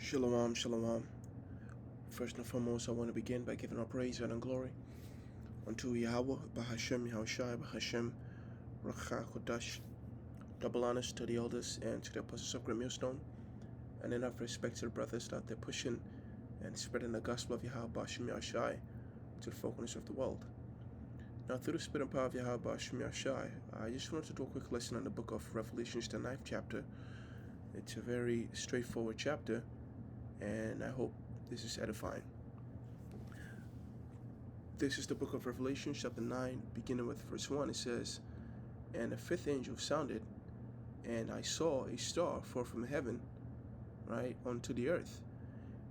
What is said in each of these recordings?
Shalom, shalom. First and foremost, I want to begin by giving our praise and glory unto Yahweh, Bahashem, Yahushai, Bahashem, Rakha, Kodash. Double honors to the elders and to the apostles of Great Millstone, and then our respected brothers that they're pushing and spreading the gospel of Yahweh, Bahashem, Yahushai to the four corners of the world. Now, through the spirit and power of Yahweh, Bahashem, Yahushai, I just wanted to do a quick lesson on the book of Revelations, the 9th chapter. It's a very straightforward chapter, and I hope this is edifying. This is the book of Revelation, chapter 9, beginning with verse 1. It says, "And the fifth angel sounded, and I saw a star fall from heaven, right, unto the earth.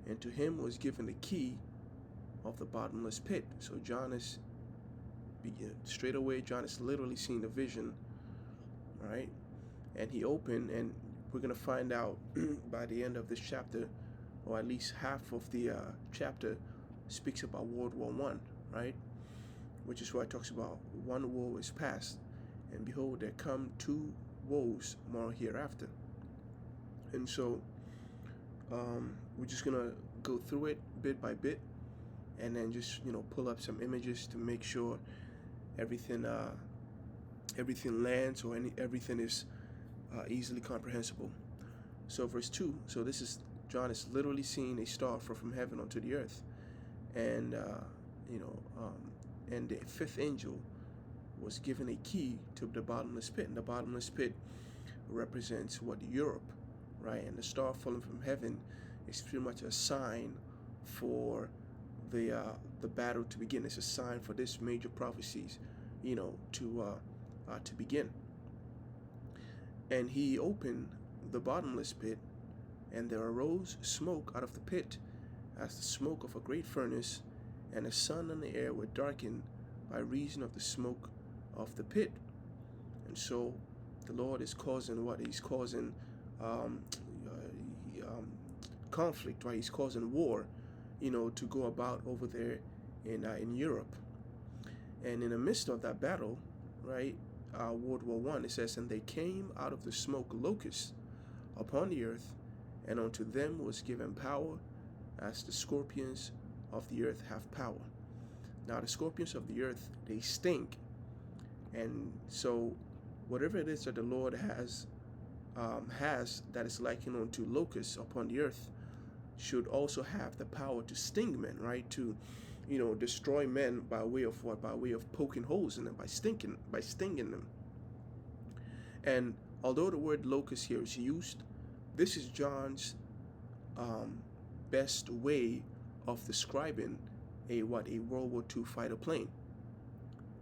And to him was given the key of the bottomless pit." So John is, straight away, John is literally seeing the vision, right? And he opened, and we're going to find out by the end of this chapter, or at least half of the chapter, speaks about World War I, right? Which is why it talks about one woe is past, and behold, there come two woes more hereafter. And so we're just gonna go through it bit by bit, and then just pull up some images to make sure everything lands, or everything is easily comprehensible. So verse 2. So this is John is literally seeing a star fall from heaven onto the earth, and and the fifth angel was given a key to the bottomless pit. And the bottomless pit represents what? Europe, right? And the star falling from heaven is pretty much a sign for the battle to begin. It's a sign for this major prophecies, to begin. And he opened the bottomless pit, and there arose smoke out of the pit, as the smoke of a great furnace, and the sun and the air were darkened by reason of the smoke of the pit. And so the Lord is causing what? He's causing conflict, right? He's causing war, to go about over there in Europe. And in the midst of that battle, right, World War I, it says, "And they came out of the smoke locusts upon the earth, and unto them was given power, as the scorpions of the earth have power." Now, the scorpions of the earth, they stink. And so whatever it is that the Lord has that is likened unto locusts upon the earth should also have the power to sting men, right? To destroy men by way of what? By way of poking holes in them, by stinging them. And although the word locust here is used, this is John's best way of describing a World War II fighter plane,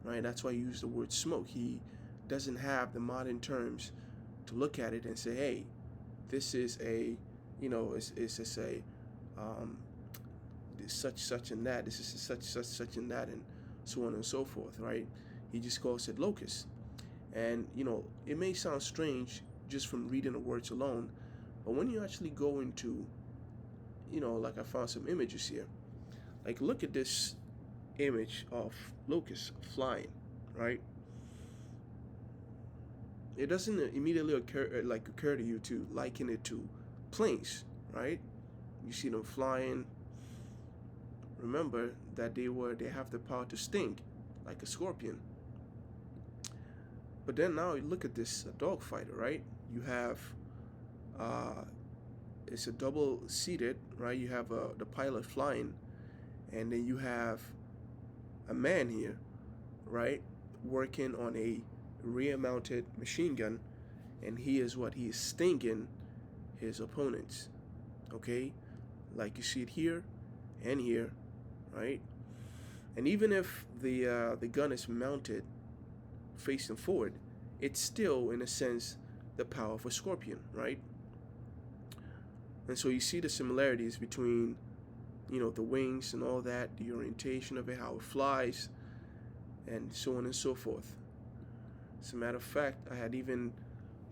right? That's why he used the word smoke. He doesn't have the modern terms to look at it and say, hey, this is a, it's just a such and that, this is such and that, and so on and so forth, right? He just calls it locust. And it may sound strange just from reading the words alone, but when you actually go into, like I found some images here, like look at this image of locusts flying, right? It doesn't immediately occur to you to liken it to planes, right? You see them flying. Remember that they have the power to sting like a scorpion. But then now you look at this dogfighter, right? You have it's a double seated, right? You have the pilot flying, and then you have a man here, right, working on a rear-mounted machine gun, and he is stinging his opponents, okay? Like you see it here and here, right? And even if the gun is mounted facing forward, it's still, in a sense, the power of a scorpion, right? And so you see the similarities between, the wings and all that, the orientation of it, how it flies, and so on and so forth. As a matter of fact, I had even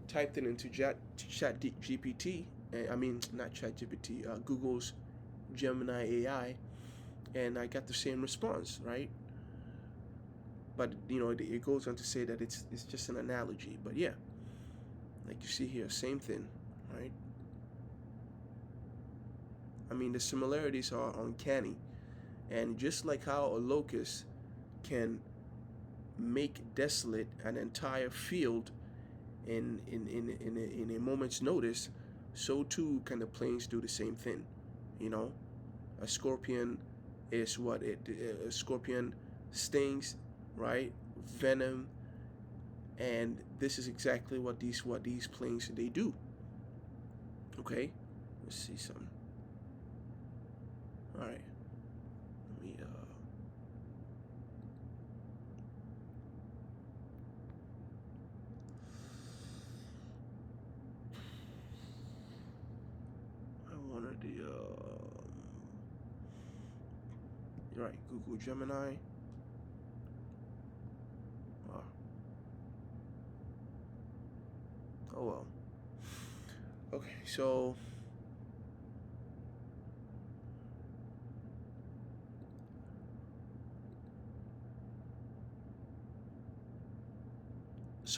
typed it into ChatGPT, not ChatGPT, Google's Gemini AI, and I got the same response, right? But it goes on to say that it's just an analogy. But yeah, like you see here, same thing, right? I mean, the similarities are uncanny. And just like how a locust can make desolate an entire field in a moment's notice, so too can the planes do the same thing. You know, a scorpion is what it a scorpion stings, right? Venom, and this is exactly what these planes they do. Okay, let's see something. All right, let me I wanted the right, Google Gemini. Ah, oh well. Okay, so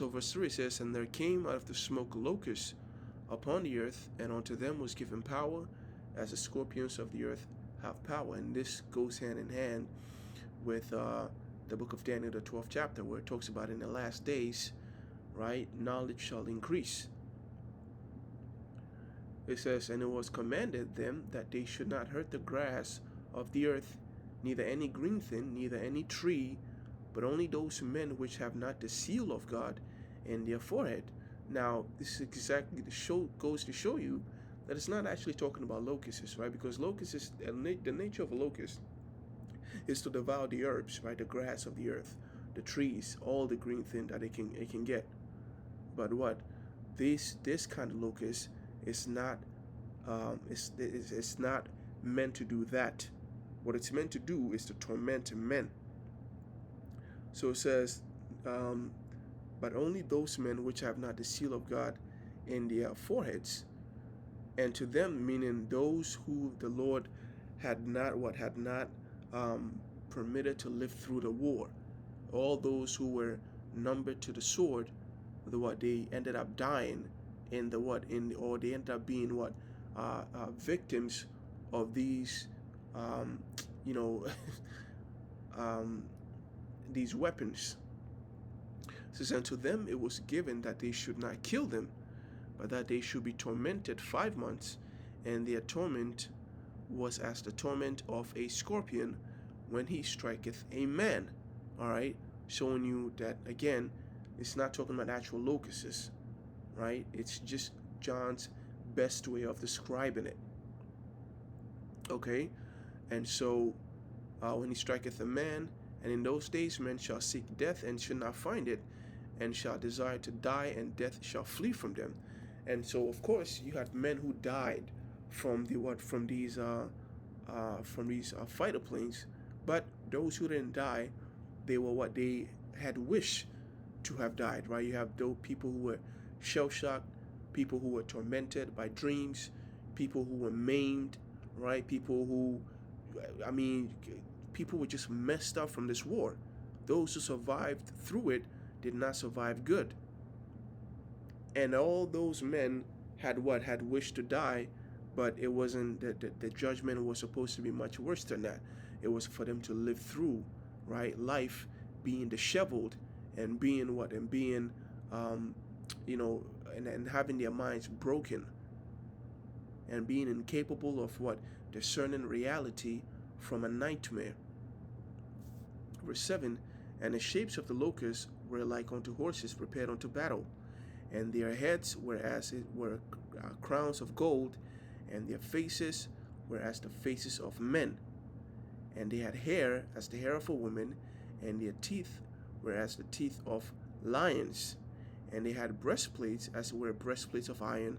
verse 3 says, and there came out of the smoke locusts upon the earth, and unto them was given power, as the scorpions of the earth have power. And this goes hand in hand with the book of Daniel, the 12th chapter, where it talks about in the last days, right, knowledge shall increase. It says, and it was commanded them that they should not hurt the grass of the earth, neither any green thing, neither any tree, but only those men which have not the seal of God in their forehead. Now, this is exactly goes to show you that it's not actually talking about locusts, right? Because locusts is the nature of a locust is to devour the herbs, right? The grass of the earth, the trees, all the green thing that it can get. But what this kind of locust is not it's not meant to do that. What it's meant to do is to torment men. So it says, but only those men which have not the seal of God in their foreheads, and to them, meaning those who the Lord had not permitted to live through the war, all those who were numbered to the sword, they ended up dying in or they ended up being victims of these you know these weapons. It says, and to them it was given that they should not kill them, but that they should be tormented 5 months, and their torment was as the torment of a scorpion when he striketh a man. All right, showing you that again, it's not talking about actual locusts, right? It's just John's best way of describing it. Okay, and so when he striketh a man, and in those days men shall seek death and shall not find it, and shall desire to die, and death shall flee from them. And so, of course, you had men who died from these fighter planes, but those who didn't die, they were what they had wished to have died, right? You have those people who were shell shocked, people who were tormented by dreams, people who were maimed, right? People who, I mean, people were just messed up from this war. Those who survived through it did not survive good. And all those men had wished to die, but it wasn't the judgment was supposed to be much worse than that. It was for them to live through, right, life being disheveled and being and having their minds broken and being incapable of discerning reality from a nightmare. Verse 7, and the shapes of the locusts were like unto horses prepared unto battle, and their heads were as it were crowns of gold, and their faces were as the faces of men, and they had hair as the hair of a woman, and their teeth were as the teeth of lions, and they had breastplates as it were breastplates of iron,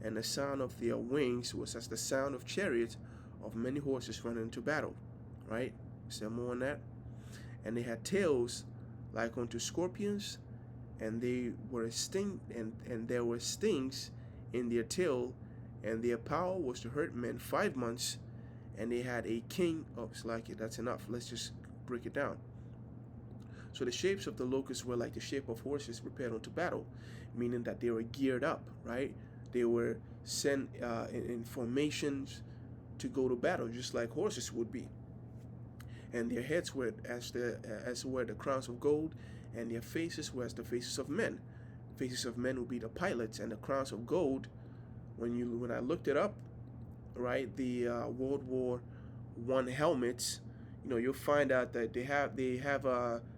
and the sound of their wings was as the sound of chariots of many horses running into battle. Right? Is there more on that? And they had tails like unto scorpions, and they were and there were stings in their tail, and their power was to hurt men 5 months, and they had a king. Oh, it's like it. That's enough. Let's just break it down. So the shapes of the locusts were like the shape of horses prepared unto battle, meaning that they were geared up, right? They were sent in formations to go to battle, just like horses would be. And their heads were as were the crowns of gold, and their faces were as the faces of men. Faces of men would be the pilots, and the crowns of gold. When I looked it up, right, the World War I helmets, you'll find out that they have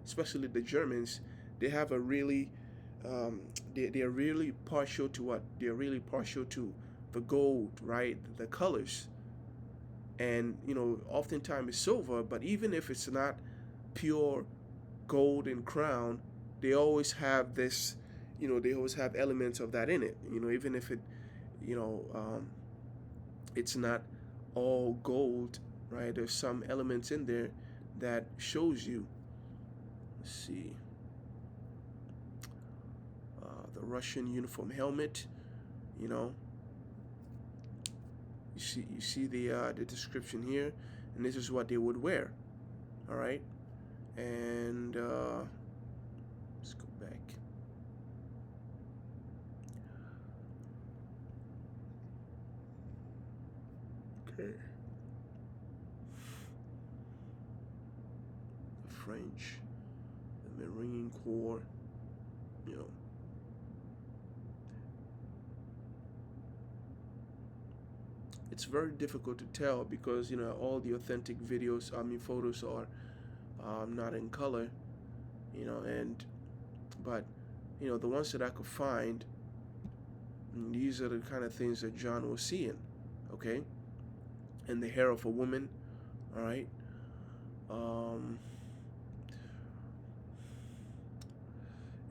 especially the Germans, they have a really they're really partial to what they're really partial to the gold, right, the colors. And oftentimes it's silver, but even if it's not pure gold and crown, they always have this, they always have elements of that in it, even if you know it's not all gold, right? There's some elements in there that shows you. Let's see, the Russian uniform helmet, you know you see the description here, and this is what they would wear. All right, and let's go back. Okay, the French, the Marine Corps, you know. It's very difficult to tell because all the authentic videos, I mean photos, are not in color, and but the ones that I could find, these are the kind of things that John was seeing, okay, and the hair of a woman, all right, um,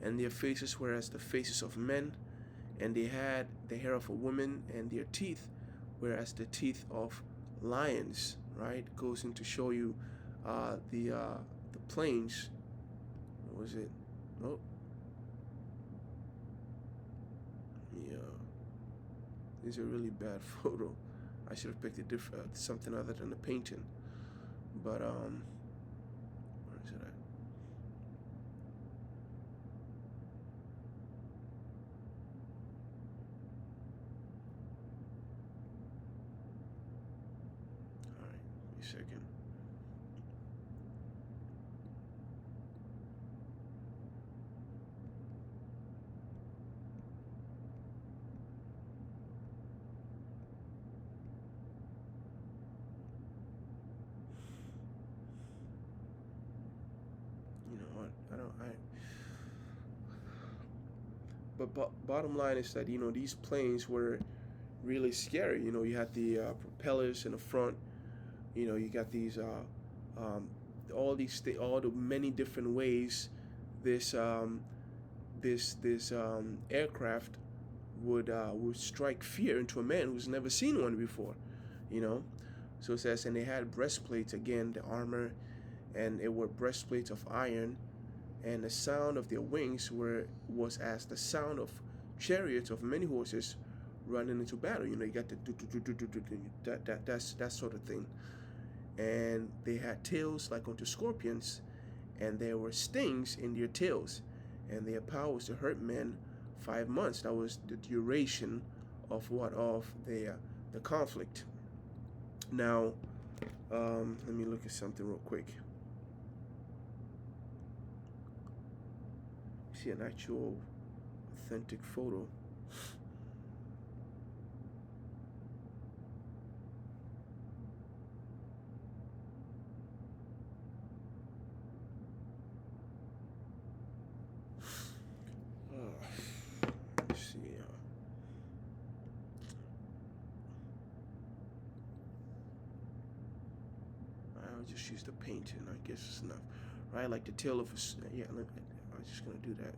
and their faces were as the faces of men, and they had the hair of a woman, and their teeth whereas the teeth of lions, right, goes in to show you the plains. What was it? Oh, yeah. This is a really bad photo. I should have picked something other than a painting. But where is it at? All right, give me a second. You know what? I don't. But bottom line is that these planes were really scary. You had the propellers in the front. You got these all the many different ways this aircraft would strike fear into a man who's never seen one before. You know, so it says, and they had breastplates again, the armor, and it were breastplates of iron, and the sound of their wings was as the sound of chariots of many horses running into battle. You got the that's that sort of thing. And they had tails like unto scorpions, and there were stings in their tails, and their power was to hurt men 5 months. That was the duration of the conflict. Now, let me look at something real quick. See an actual authentic photo. Let's see. I'll just use the painting. I guess it's enough, right? Like the tail of a yeah. I'm just gonna do that.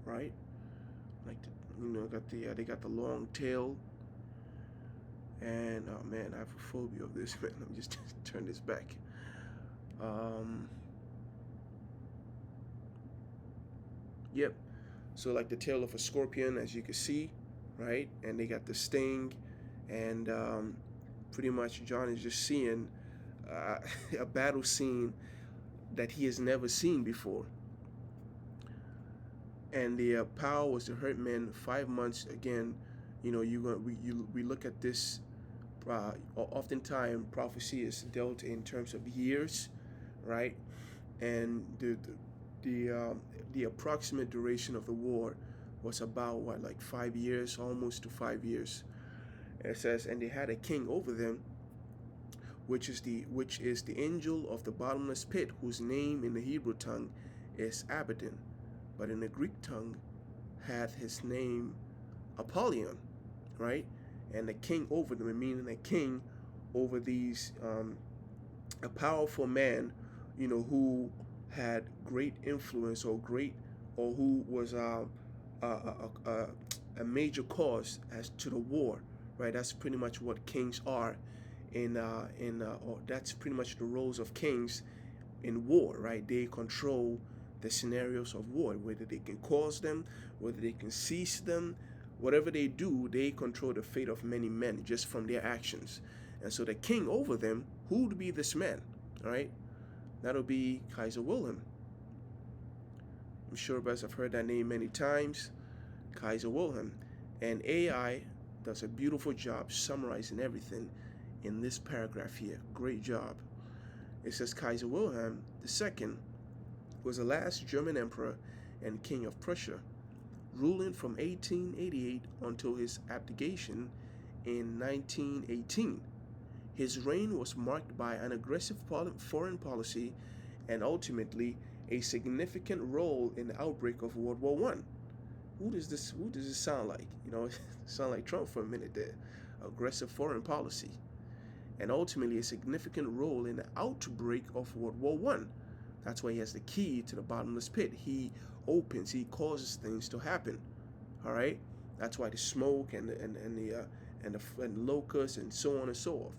Right, like got they got the long tail, and oh man, I have a phobia of this, man. Let me just turn this back. Yep. So like the tail of a scorpion, as you can see, right? And they got the sting, and pretty much John is just seeing a battle scene that he has never seen before. and the power was to hurt men 5 months. Again, we look at this. Oftentimes, prophecy is dealt in terms of years, right? And the approximate duration of the war was about what, like 5 years, almost to 5 years. And it says, and they had a king over them, which is the angel of the bottomless pit, whose name in the Hebrew tongue is Abaddon, but in the Greek tongue hath his name Apollyon, right? And the king over them, meaning a king over these, a powerful man, who had great influence, or who was a, a, a major cause as to the war, right? That's pretty much what kings are, or that's pretty much the roles of kings in war, right? They control the scenarios of war, whether they can cause them, whether they can cease them, whatever they do, they control the fate of many men just from their actions. And so the king over them, who would be this man, right? That'll be Kaiser Wilhelm. I'm sure of us have heard that name many times, Kaiser Wilhelm. And AI does a beautiful job summarizing everything in this paragraph here. Great job. It says Kaiser Wilhelm II was the last German emperor and king of Prussia, ruling from 1888 until his abdication in 1918. His reign was marked by an aggressive foreign policy and ultimately a significant role in the outbreak of World War I. Who does this sound like? It sound like Trump for a minute there. Aggressive foreign policy. And ultimately a significant role in the outbreak of World War I. That's why he has the key to the bottomless pit. He causes things to happen. All right? That's why the smoke and the locusts and so on and so forth.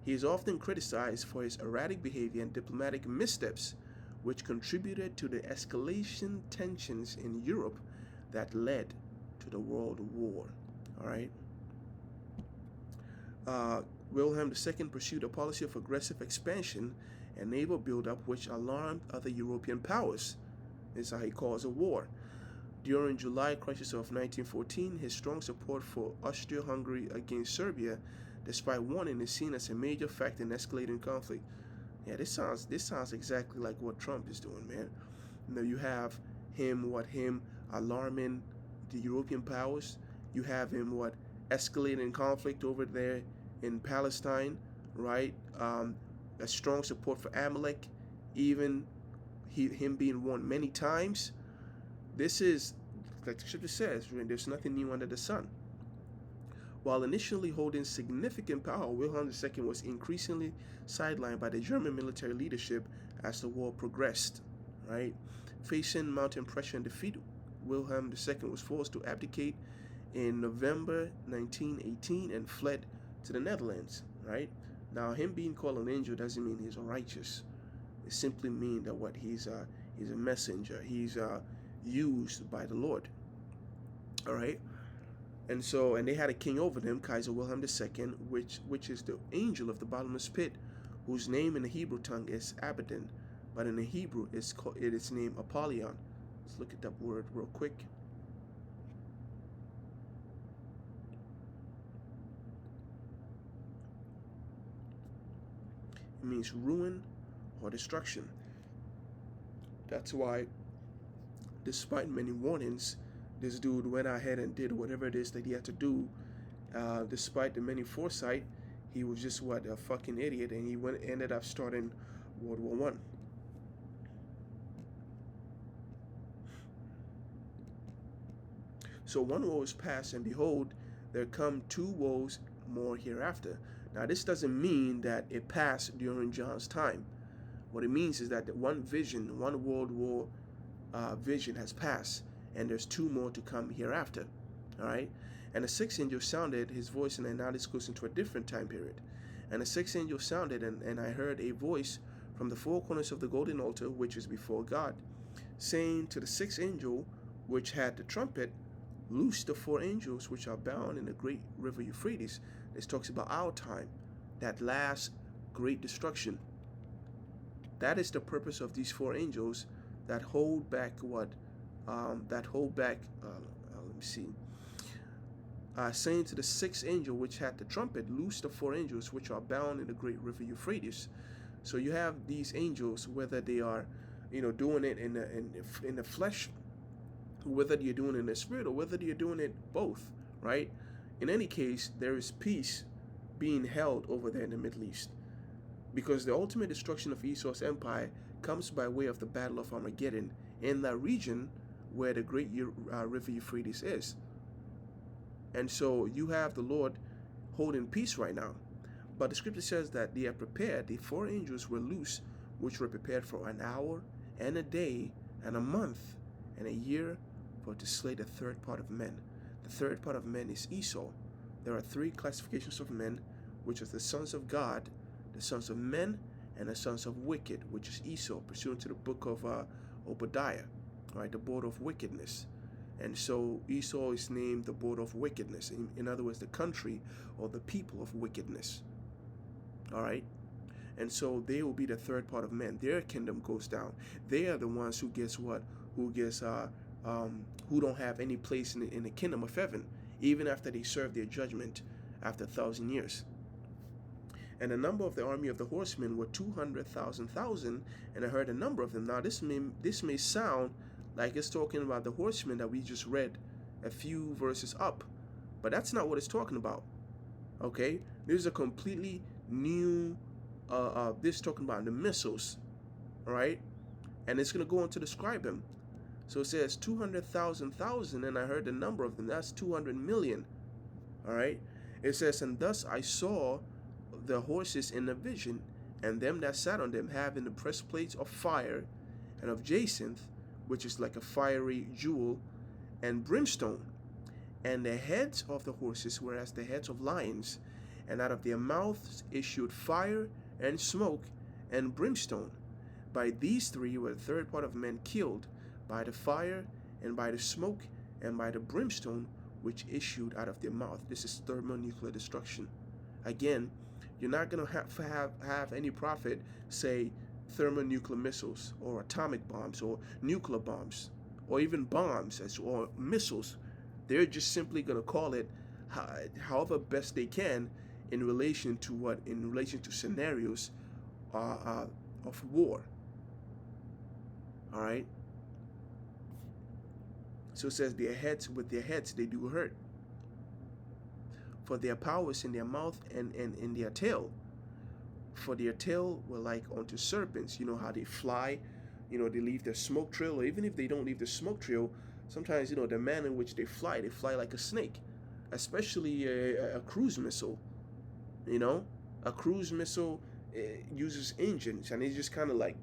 He is often criticized for his erratic behavior and diplomatic missteps, which contributed to the escalation tensions in Europe that led to the World War. All right? Wilhelm II pursued a policy of aggressive expansion and naval buildup which alarmed other European powers. This is how he caused a war. During July crisis of 1914, his strong support for Austria-Hungary against Serbia, despite warning, is seen as a major factor in escalating conflict. Yeah, this sounds exactly like what Trump is doing, man. You have him alarming the European powers. You have him escalating conflict over there in Palestine, right? A strong support for Amalek, even him being warned many times. This is, like the scripture says, there's nothing new under the sun. While initially holding significant power, Wilhelm II was increasingly sidelined by the German military leadership as the war progressed, right? Facing mounting pressure and defeat, Wilhelm II was forced to abdicate in November 1918 and fled to the Netherlands, right? Now, him being called an angel doesn't mean he's righteous. It simply means that he's a messenger. He's used by the Lord. All right? And they had a king over them, Kaiser Wilhelm II, which is the angel of the bottomless pit, whose name in the Hebrew tongue is Abaddon, but in the Hebrew it is named Apollyon. Let's look at that word real quick. It means ruin or destruction. That's why, despite many warnings, this dude went ahead and did whatever it is that he had to do. Despite the many foresight, he was just a fucking idiot, and he ended up starting World War I. So one woe is past, and behold, there come two woes more hereafter. Now, this doesn't mean that it passed during John's time. What it means is that one World War vision has passed, and there's two more to come hereafter. All right? And the sixth angel sounded his voice, and now this goes into a different time period. And the sixth angel sounded, and I heard a voice from the four corners of the golden altar, which is before God, saying to the sixth angel, which had the trumpet, loose the four angels which are bound in the great river Euphrates. This talks about our time, that last great destruction. That is the purpose of these four angels that hold back that hold back. Let me see. Saying to the sixth angel which had the trumpet, loose the four angels which are bound in the great river Euphrates. So you have these angels, whether they are, doing it in the flesh, whether you're doing it in the spirit, or whether you're doing it both, right? In any case, there is peace being held over there in the Middle East, because the ultimate destruction of Esau's empire comes by way of the Battle of Armageddon in that region where the great river Euphrates is. And so you have the Lord holding peace right now. But the scripture says that they are prepared. The four angels were loose, which were prepared for an hour and a day and a month and a year for to slay the third part of men. The third part of men is Esau. There are three classifications of men, which is the sons of God, the sons of men, and the sons of wicked, which is Esau, pursuant to the book of Obadiah, right? The border of wickedness. And so Esau is named the border of wickedness. In other words, the country or the people of wickedness. All right? And so they will be the third part of men. Their kingdom goes down. They are the ones who gets what? Who don't have any place in the kingdom of heaven, even after they serve their judgment after 1,000 years. And the number of the army of the horsemen were 200,000, and I heard a number of them. Now this may sound like it's talking about the horsemen that we just read a few verses up, but that's not what it's talking about. Okay, this is a completely new. This is talking about the missiles, all right, and it's going to go on to describe them. So it says 200,000, and I heard the number of them. That's 200 million. All right. It says, and thus I saw the horses in the vision, and them that sat on them having the breastplates of fire, and of jacinth, which is like a fiery jewel, and brimstone. And the heads of the horses were as the heads of lions, and out of their mouths issued fire and smoke and brimstone. By these three were the third part of men killed, by the fire and by the smoke and by the brimstone which issued out of their mouth. This is thermonuclear destruction. Again, you're not going to have any prophet say thermonuclear missiles or atomic bombs or nuclear bombs or even bombs or missiles. They're just simply going to call it however best they can in relation to what? In relation to scenarios of war. All right. So it says with their heads they do hurt. For their power is in their mouth and in their tail. For their tail were like unto serpents. You know how they fly, they leave their smoke trail, or even if they don't leave the smoke trail, sometimes, the manner in which they fly like a snake, especially a cruise missile. A cruise missile uses engines, and it just kind of like,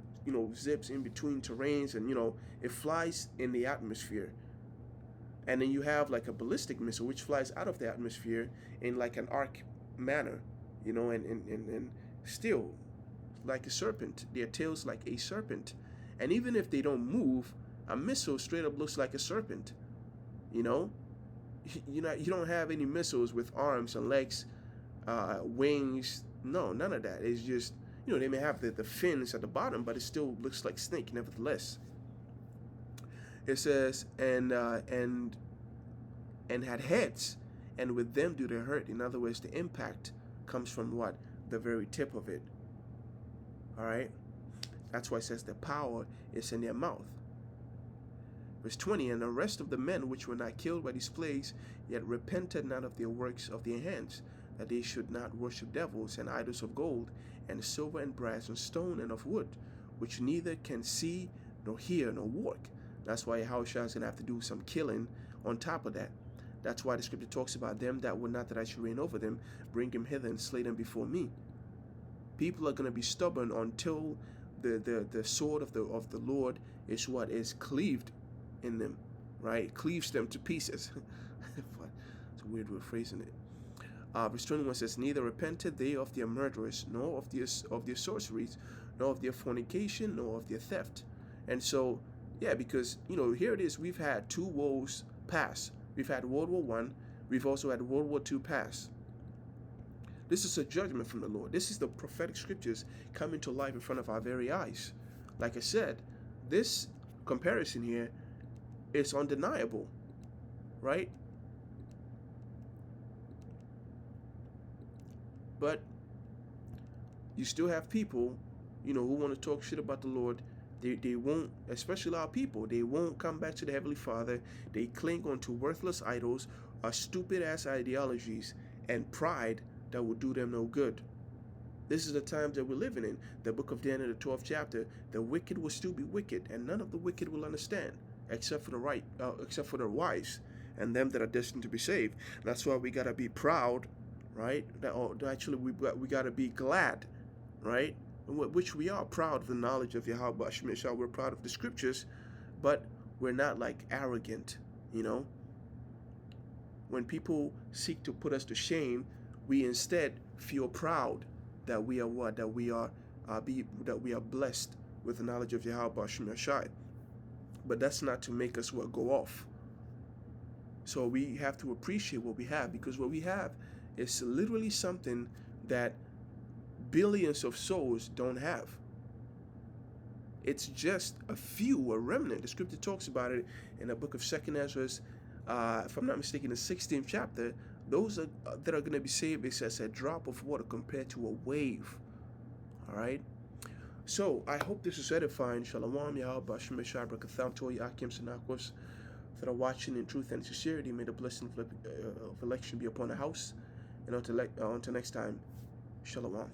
zips in between terrains, and, it flies in the atmosphere. And then you have like a ballistic missile, which flies out of the atmosphere in like an arc manner, and still like a serpent. Their tail's like a serpent. And even if they don't move, a missile straight up looks like a serpent. You don't have any missiles with arms and legs, wings. No, none of that. It's just, they may have the fins at the bottom, but it still looks like snake nevertheless. It says, and had heads, and with them do they hurt. In other words, the impact comes from what? The very tip of it. All right? That's why it says the power is in their mouth. Verse 20, and the rest of the men which were not killed by these plagues, yet repented not of their works of their hands, that they should not worship devils and idols of gold, and silver and brass and stone and of wood, which neither can see nor hear nor walk. That's why Yahushua is going to have to do some killing on top of that. That's why the scripture talks about them that would not that I should reign over them, bring him hither and slay them before me. People are going to be stubborn until the sword of the Lord is what is cleaved in them, right? Cleaves them to pieces. It's a weird way of phrasing it. Verse 21 says, neither repented they of their murderers, nor of their sorceries, nor of their fornication, nor of their theft. And so, yeah, because, here it is. We've had two woes pass. We've had World War I. We've also had World War II pass. This is a judgment from the Lord. This is the prophetic scriptures coming to life in front of our very eyes. Like I said, this comparison here It's undeniable, right? But you still have people, who want to talk shit about the Lord. They won't, especially our people, they won't come back to the Heavenly Father. They cling on to worthless idols, stupid ass ideologies, and pride that will do them no good. This is the times that we're living in. The book of Daniel, the 12th chapter, the wicked will still be wicked, and none of the wicked will understand, except for except for their wives and them that are destined to be saved. That's why we gotta be proud, right? Actually, we gotta be glad, right? Which we are proud of the knowledge of Yahweh Shemeshah. We're proud of the scriptures, but we're not like arrogant, When people seek to put us to shame, we instead feel proud that we are what? That we are blessed with the knowledge of Yahweh Shemeshah. But that's not to make us go off. So we have to appreciate what we have, because what we have is literally something that billions of souls don't have. It's just a remnant. The scripture talks about it in the book of 2nd Ezra, if I'm not mistaken, the 16th chapter. Those that are going to be saved is as a drop of water compared to a wave. All right. So I hope this is edifying. Shalom, Yahweh, Shemeshah, Brakatham, Toy, Akim, Sanakos, that are watching in truth and sincerity. May the blessing of election be upon the house. And until next time, Shalom.